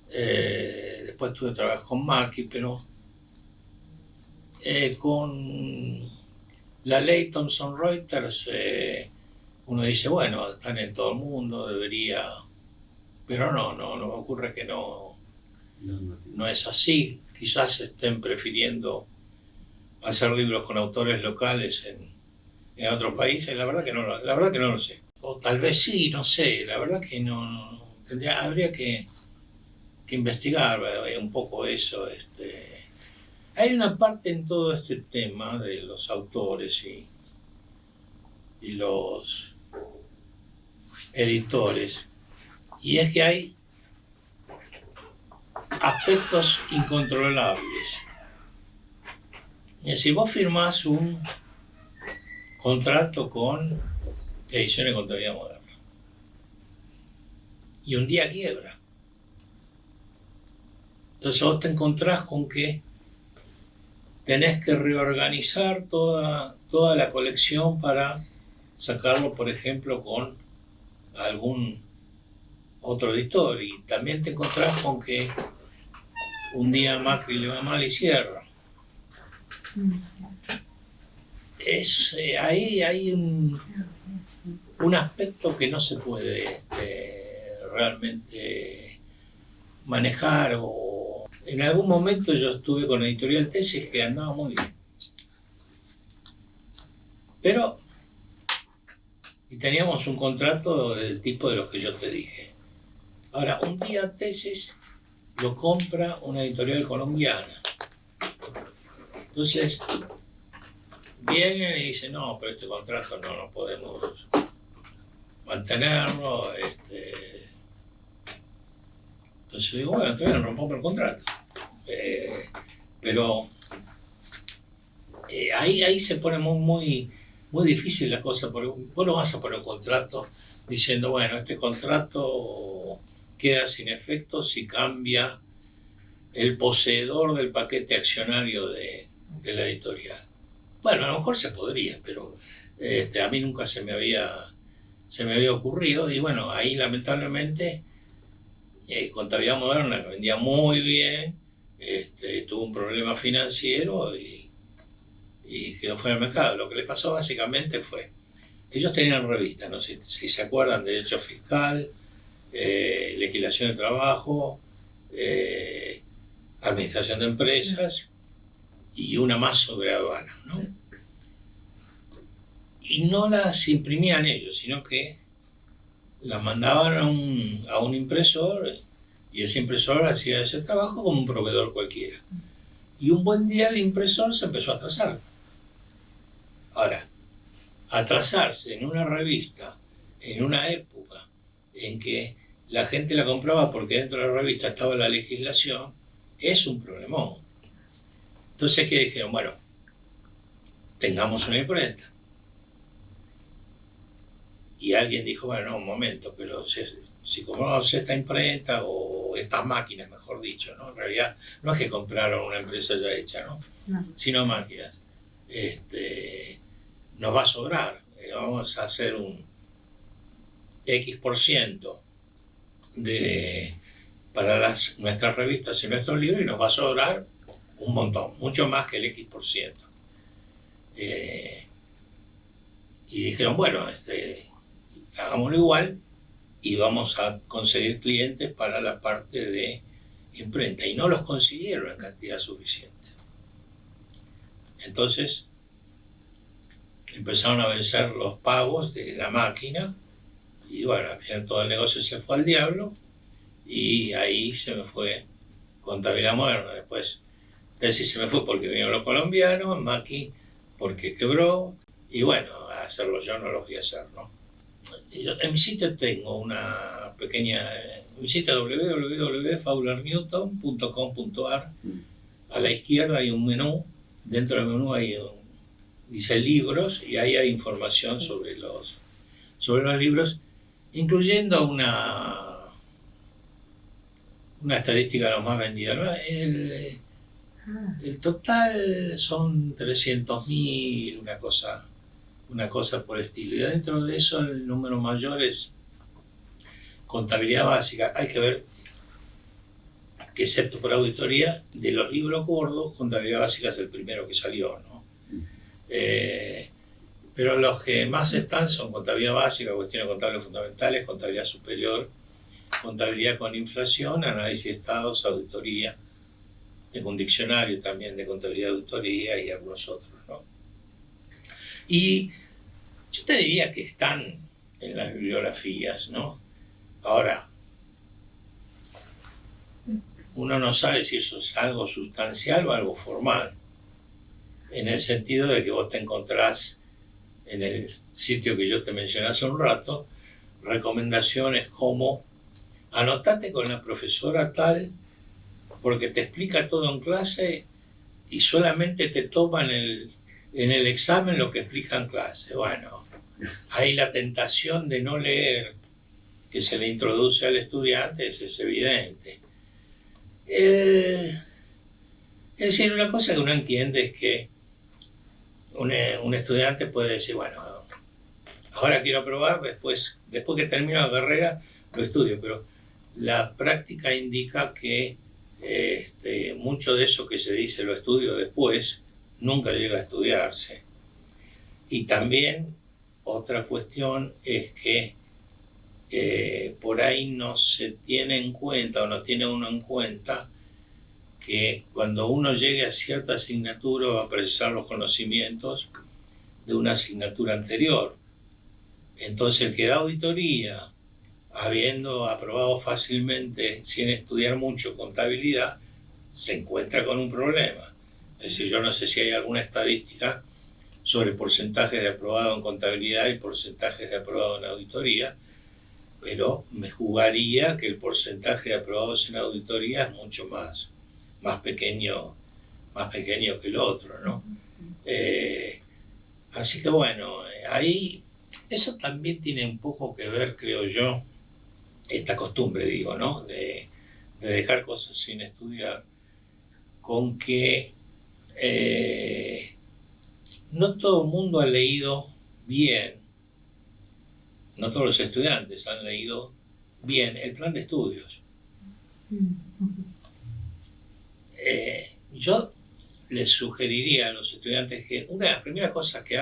Después tuve trabajo con Mackie, pero con la ley Thomson Reuters uno dice, bueno, están en todo el mundo, debería, pero no ocurre que no es así. Quizás estén prefiriendo hacer libros con autores locales en otros países, la verdad que no lo sé. O tal vez sí, no sé, la verdad que habría que investigar un poco eso. Hay una parte en todo este tema de los autores y los editores, y es que hay aspectos incontrolables. Y si vos firmás un contrato con Ediciones Contabilidad Moderna y un día quiebra, entonces vos te encontrás con que tenés que reorganizar toda la colección para sacarlo, por ejemplo, con algún otro editor. Y también te encontrás con que un día a Macri le va mal y cierra. Ahí hay un aspecto que no se puede realmente manejar. O en algún momento yo estuve con Editorial Tesis que andaba muy bien, pero y teníamos un contrato del tipo de los que yo te dije. Ahora, un día Tesis lo compra una editorial colombiana. Entonces vienen y dicen, no, pero este contrato no podemos mantenerlo. Entonces digo, bueno, entonces rompamos el contrato. Pero ahí se pone muy difícil la cosa, porque vos no vas a poner un contrato diciendo, bueno, este contrato queda sin efecto si cambia el poseedor del paquete accionario de la editorial. Bueno, a lo mejor se podría, pero a mí nunca se me había ocurrido. Y bueno, ahí lamentablemente Contabilidad Moderna, que vendía muy bien, tuvo un problema financiero y quedó fuera del mercado. Lo que le pasó básicamente fue, ellos tenían revistas, no sé si se acuerdan, Derecho Fiscal, Legislación de Trabajo, Administración de Empresas y una más sobre aduanas, ¿no? Y no las imprimían ellos, sino que las mandaban a un impresor, y ese impresor hacía ese trabajo como un proveedor cualquiera. Y un buen día el impresor se empezó a atrasar. Ahora, atrasarse en una revista, en una época en que la gente la compraba porque dentro de la revista estaba la legislación, es un problemón. Entonces, ¿qué dijeron? Bueno, tengamos una imprenta. Y alguien dijo, bueno, no, un momento, pero si compramos esta imprenta o estas máquinas, mejor dicho, ¿no? En realidad no es que compraron una empresa ya hecha, ¿no? Sino máquinas. Nos va a sobrar. Vamos a hacer un X% para nuestras revistas y nuestros libros, y nos va a sobrar un montón, mucho más que el X%. Y dijeron, bueno, hagámoslo igual y vamos a conseguir clientes para la parte de imprenta. Y no los consiguieron en cantidad suficiente. Entonces empezaron a vencer los pagos de la máquina y bueno, al final todo el negocio se fue al diablo y ahí se me fue Contabilidad Moderna. Después Tesis se me fue porque vinieron los colombianos, Maki porque quebró y bueno, a hacerlo yo no lo voy a hacer, ¿no? En mi sitio tengo una pequeña, en mi sitio www.faularnewton.com.ar. A la izquierda hay un menú, dentro del menú dice libros y ahí hay información sobre los libros, incluyendo una estadística de los más vendidos, ¿no? El total son 300.000, una cosa por estilo. Y dentro de eso el número mayor es contabilidad básica. Hay que ver que, excepto por auditoría, de los libros gordos, contabilidad básica es el primero que salió, ¿no? Pero los que más están son contabilidad básica, cuestiones contables fundamentales, contabilidad superior, contabilidad con inflación, análisis de estados, auditoría. Tengo un diccionario también de contabilidad, auditoría y algunos otros, ¿no? Y yo te diría que están en las bibliografías, ¿no? Ahora, uno no sabe si eso es algo sustancial o algo formal, en el sentido de que vos te encontrás en el sitio que yo te mencioné hace un rato, recomendaciones como anotate con la profesora tal porque te explica todo en clase y solamente te toman en el examen lo que explica en clase. Bueno, hay la tentación de no leer que se le introduce al estudiante, es evidente. El Es decir, una cosa que uno entiende es que un estudiante puede decir, bueno, ahora quiero probar, después que termino la carrera lo estudio, pero la práctica indica que mucho de eso que se dice lo estudio después nunca llega a estudiarse. Y también otra cuestión es que por ahí no se tiene en cuenta o no tiene uno en cuenta que cuando uno llegue a cierta asignatura va a precisar los conocimientos de una asignatura anterior. Entonces el que da auditoría, habiendo aprobado fácilmente, sin estudiar mucho, contabilidad, se encuentra con un problema. Es decir, yo no sé si hay alguna estadística sobre porcentajes de aprobado en contabilidad y porcentajes de aprobado en auditoría, pero me jugaría que el porcentaje de aprobados en auditoría es mucho más pequeño que el otro, ¿no? Así que bueno, ahí eso también tiene un poco que ver, creo yo, esta costumbre, digo, ¿no? De dejar cosas sin estudiar, con que no todo el mundo ha leído bien, no todos los estudiantes han leído bien el plan de estudios. Yo les sugeriría a los estudiantes que una de las primeras cosas que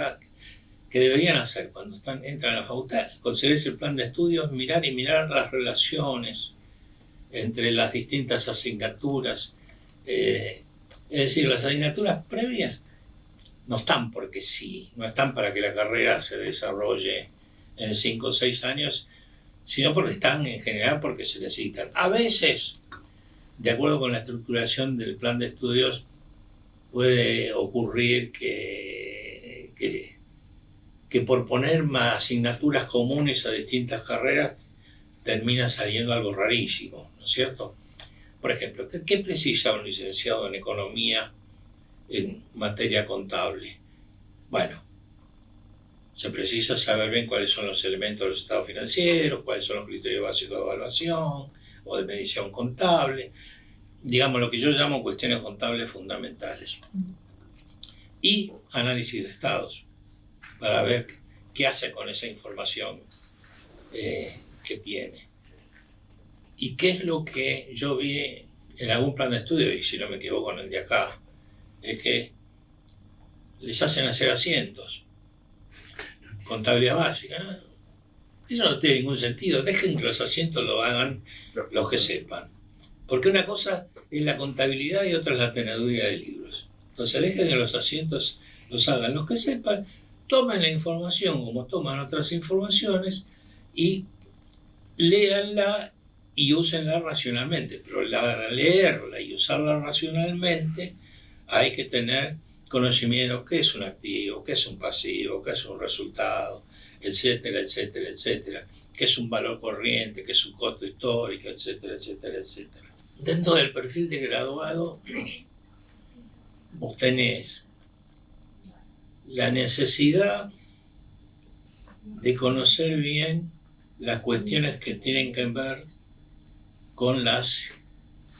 deberían hacer cuando entran a la facultad es conseguirse el plan de estudios, mirar las relaciones entre las distintas asignaturas. Es decir, las asignaturas previas no están porque sí, no están para que la carrera se desarrolle en 5 o 6 años, sino porque están en general porque se necesitan. A veces, de acuerdo con la estructuración del plan de estudios, puede ocurrir que por poner más asignaturas comunes a distintas carreras termina saliendo algo rarísimo, ¿no es cierto? Por ejemplo, ¿qué precisa un licenciado en economía en materia contable? Bueno, se precisa saber bien cuáles son los elementos de los estados financieros, cuáles son los criterios básicos de evaluación o de medición contable, digamos lo que yo llamo cuestiones contables fundamentales. Y análisis de estados, para ver qué hace con esa información que tiene. Y qué es lo que yo vi en algún plan de estudio, y si no me equivoco en el de acá, es que les hacen hacer asientos. Contabilidad básica, ¿no? Eso no tiene ningún sentido. Dejen que los asientos lo hagan los que sepan. Porque una cosa es la contabilidad y otra es la teneduría de libros. Entonces dejen que los asientos los hagan los que sepan, tomen la información como toman otras informaciones y léanla y úsenla racionalmente. Pero leerla y usarla racionalmente hay que tener conocimiento qué es un activo, qué es un pasivo, qué es un resultado, etcétera, etcétera, etcétera, qué es un valor corriente, qué es un costo histórico, etcétera, etcétera, etcétera. Dentro del perfil de graduado, vos tenés la necesidad de conocer bien las cuestiones que tienen que ver con las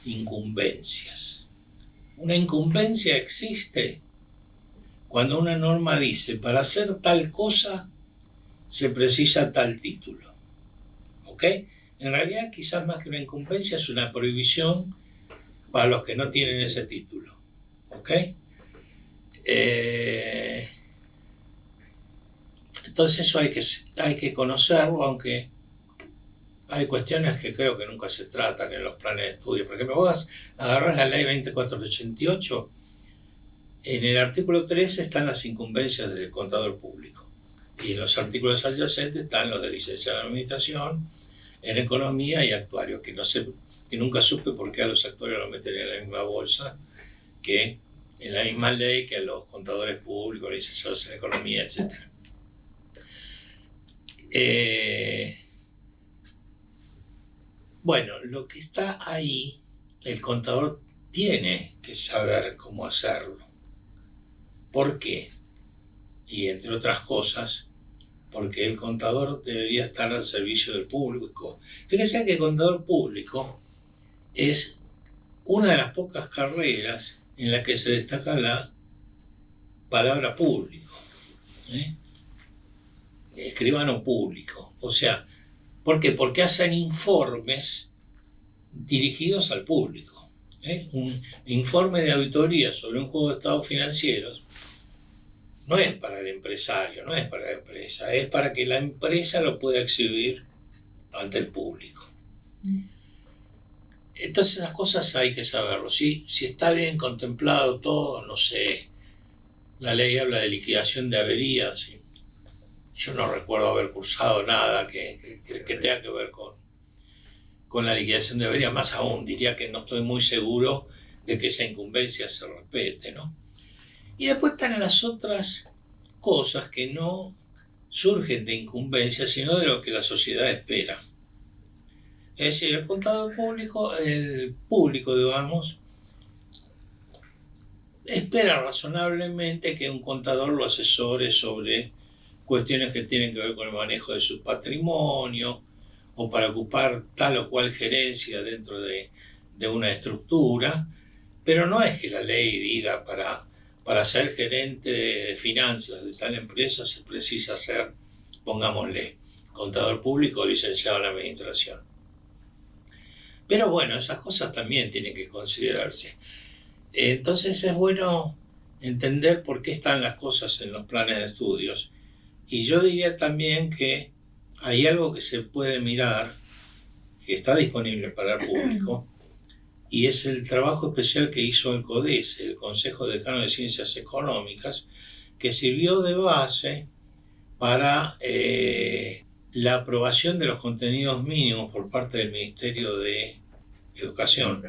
incumbencias. Una incumbencia existe cuando una norma dice, para hacer tal cosa se precisa tal título. ¿Ok? En realidad, quizás más que una incumbencia, es una prohibición para los que no tienen ese título. ¿Ok? Entonces eso hay que conocerlo, aunque hay cuestiones que creo que nunca se tratan en los planes de estudio. Por ejemplo, vos agarrás la ley 2488, en el artículo 13 están las incumbencias del contador público, y en los artículos adyacentes están los de licenciado en administración, en economía y actuario, que nunca supe por qué a los actuarios los meten en la misma bolsa que en la misma ley que a los contadores públicos, licenciados en economía, etc. Bueno, lo que está ahí, el contador tiene que saber cómo hacerlo. ¿Por qué? Y entre otras cosas, porque el contador debería estar al servicio del público. Fíjense que el contador público es una de las pocas carreras en la que se destaca la palabra público, escribano público. O sea, ¿por qué? Porque hacen informes dirigidos al público. Un informe de auditoría sobre un juego de estados financieros no es para el empresario, no es para la empresa, es para que la empresa lo pueda exhibir ante el público. Entonces las cosas hay que saberlo. Si está bien contemplado todo, no sé, la ley habla de liquidación de averías. Yo no recuerdo haber cursado nada que tenga que ver con la liquidación de averías. Más aún, diría que no estoy muy seguro de que esa incumbencia se respete, ¿no? Y después están las otras cosas que no surgen de incumbencia, sino de lo que la sociedad espera. Es decir, el público, digamos, espera razonablemente que un contador lo asesore sobre cuestiones que tienen que ver con el manejo de su patrimonio o para ocupar tal o cual gerencia dentro de una estructura, pero no es que la ley diga para ser gerente de finanzas de tal empresa se precisa ser, pongámosle, contador público o licenciado en la administración. Pero bueno, esas cosas también tienen que considerarse. Entonces es bueno entender por qué están las cosas en los planes de estudios. Y yo diría también que hay algo que se puede mirar, que está disponible para el público, y es el trabajo especial que hizo el CODECE, el Consejo Decano de Ciencias Económicas, que sirvió de base para la aprobación de los contenidos mínimos por parte del Ministerio de Educación.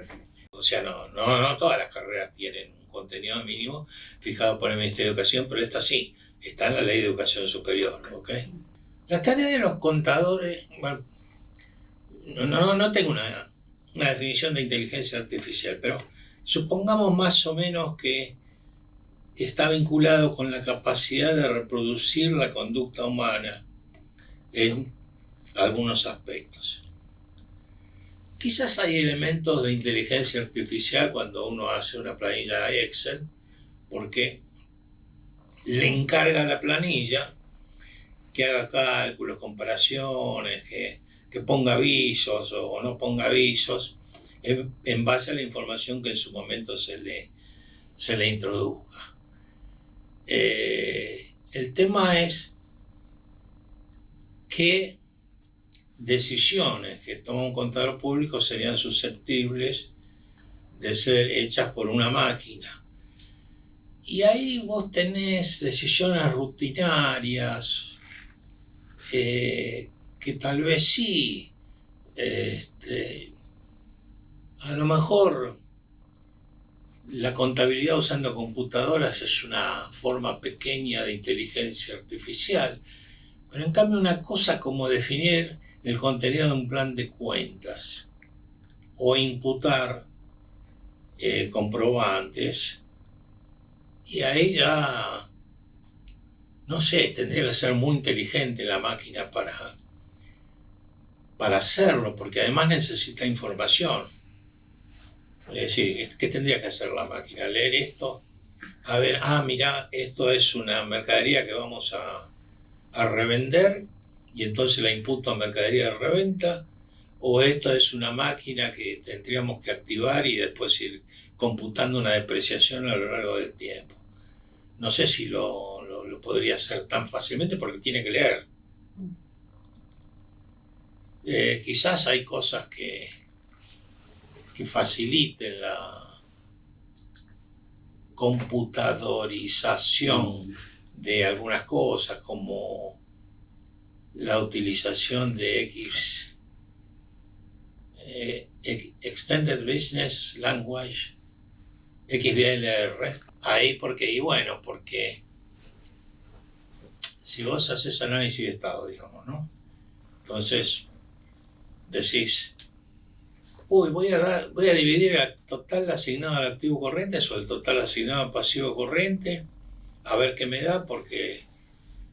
O sea, no todas las carreras tienen un contenido mínimo fijado por el Ministerio de Educación, pero esta sí, está en la Ley de Educación Superior, ¿ok? Las tareas de los contadores, bueno, no tengo una definición de inteligencia artificial, pero supongamos más o menos que está vinculado con la capacidad de reproducir la conducta humana en algunos aspectos. Quizás hay elementos de inteligencia artificial cuando uno hace una planilla de Excel, porque le encarga a la planilla que haga cálculos, comparaciones, que ponga avisos o no ponga avisos en base a la información que en su momento se le introduzca. El tema es qué decisiones que toma un contador público serían susceptibles de ser hechas por una máquina. Y ahí vos tenés decisiones rutinarias que tal vez sí, a lo mejor la contabilidad usando computadoras es una forma pequeña de inteligencia artificial, pero en cambio una cosa como definir el contenido de un plan de cuentas o imputar comprobantes, y ahí ya, no sé, tendría que ser muy inteligente la máquina para hacerlo, porque además necesita información. Es decir, ¿qué tendría que hacer la máquina? Leer esto, a ver, mira, esto es una mercadería que vamos a revender y entonces la imputo a mercadería de reventa, o esto es una máquina que tendríamos que activar y después ir computando una depreciación a lo largo del tiempo. No sé si lo podría hacer tan fácilmente porque tiene que leer. Quizás hay cosas que faciliten la computadorización de algunas cosas, como la utilización de Extended Business Language, XBLR. Ahí porque si vos haces análisis de estado, digamos, ¿no? Entonces decís, voy a dividir el total asignado al activo corriente sobre el total asignado al pasivo corriente, a ver qué me da, porque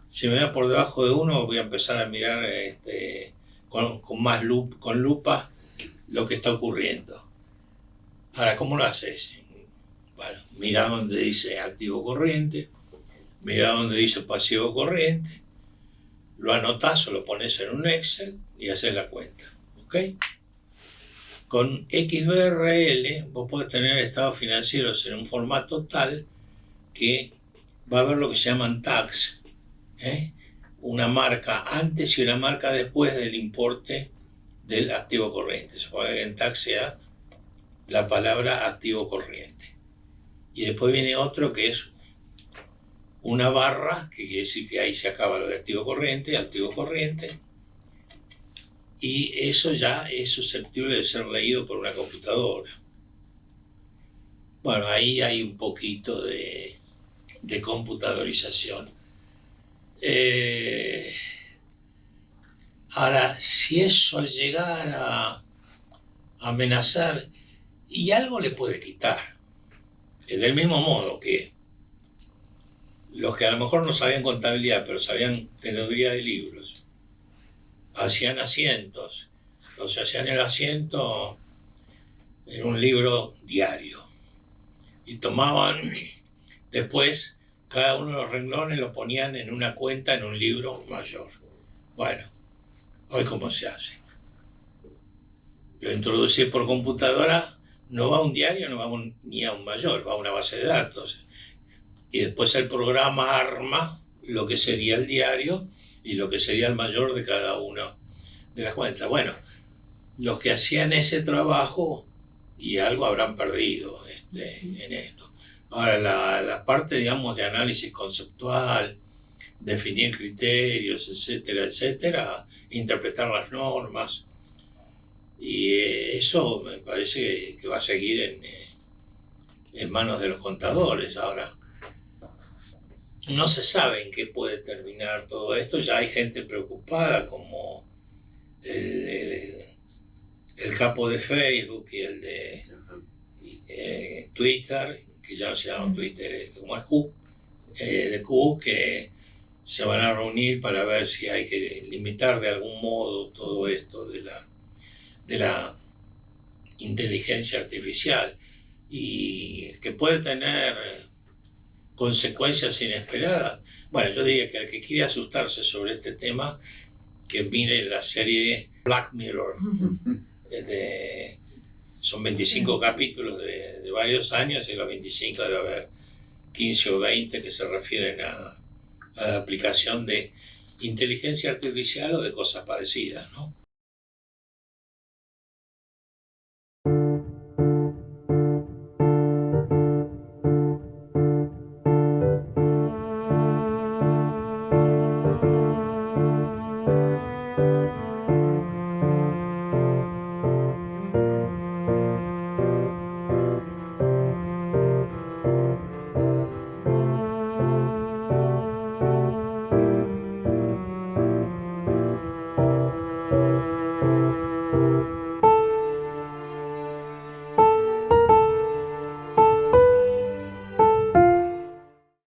si me da por debajo de 1 voy a empezar a mirar con lupa lo que está ocurriendo. Ahora, ¿cómo lo haces? Bueno, mira donde dice activo corriente, mira donde dice pasivo corriente, lo anotás o lo pones en un Excel y haces la cuenta. ¿Ok? Con XBRL vos podés tener estados financieros en un formato tal que va a haber lo que se llaman tags, una marca antes y una marca después del importe del activo corriente. Supone que en tag sea la palabra activo corriente. Y después viene otro que es una barra, que quiere decir que ahí se acaba lo de activo corriente, y eso ya es susceptible de ser leído por una computadora. Bueno, ahí hay un poquito de computadorización. Ahora, si eso llegara a amenazar, y algo le puede quitar, del mismo modo que los que a lo mejor no sabían contabilidad, pero sabían teneduría de libros, hacían asientos, entonces hacían el asiento en un libro diario y tomaban después cada uno de los renglones lo ponían en una cuenta en un libro mayor. Bueno, hoy cómo se hace, lo introducís por computadora, no va a un diario, no va ni a un mayor, va a una base de datos. Y después el programa arma lo que sería el diario y lo que sería el mayor de cada una de las cuentas. Bueno, los que hacían ese trabajo y algo habrán perdido en esto. Ahora, la parte, digamos, de análisis conceptual, definir criterios, etcétera, etcétera, interpretar las normas, y eso me parece que va a seguir en manos de los contadores. Ahora, no se sabe en qué puede terminar todo esto. Ya hay gente preocupada, como el capo de Facebook y el de Twitter, que ya no se llama Twitter, como es Q, de Q, que se van a reunir para ver si hay que limitar de algún modo todo esto de la inteligencia artificial, y que puede tener consecuencias inesperadas. Bueno, yo diría que al que quiere asustarse sobre este tema, que mire la serie Black Mirror. Son 25 capítulos de varios años, y en los 25 debe haber 15 o 20 que se refieren a la aplicación de inteligencia artificial o de cosas parecidas, ¿no?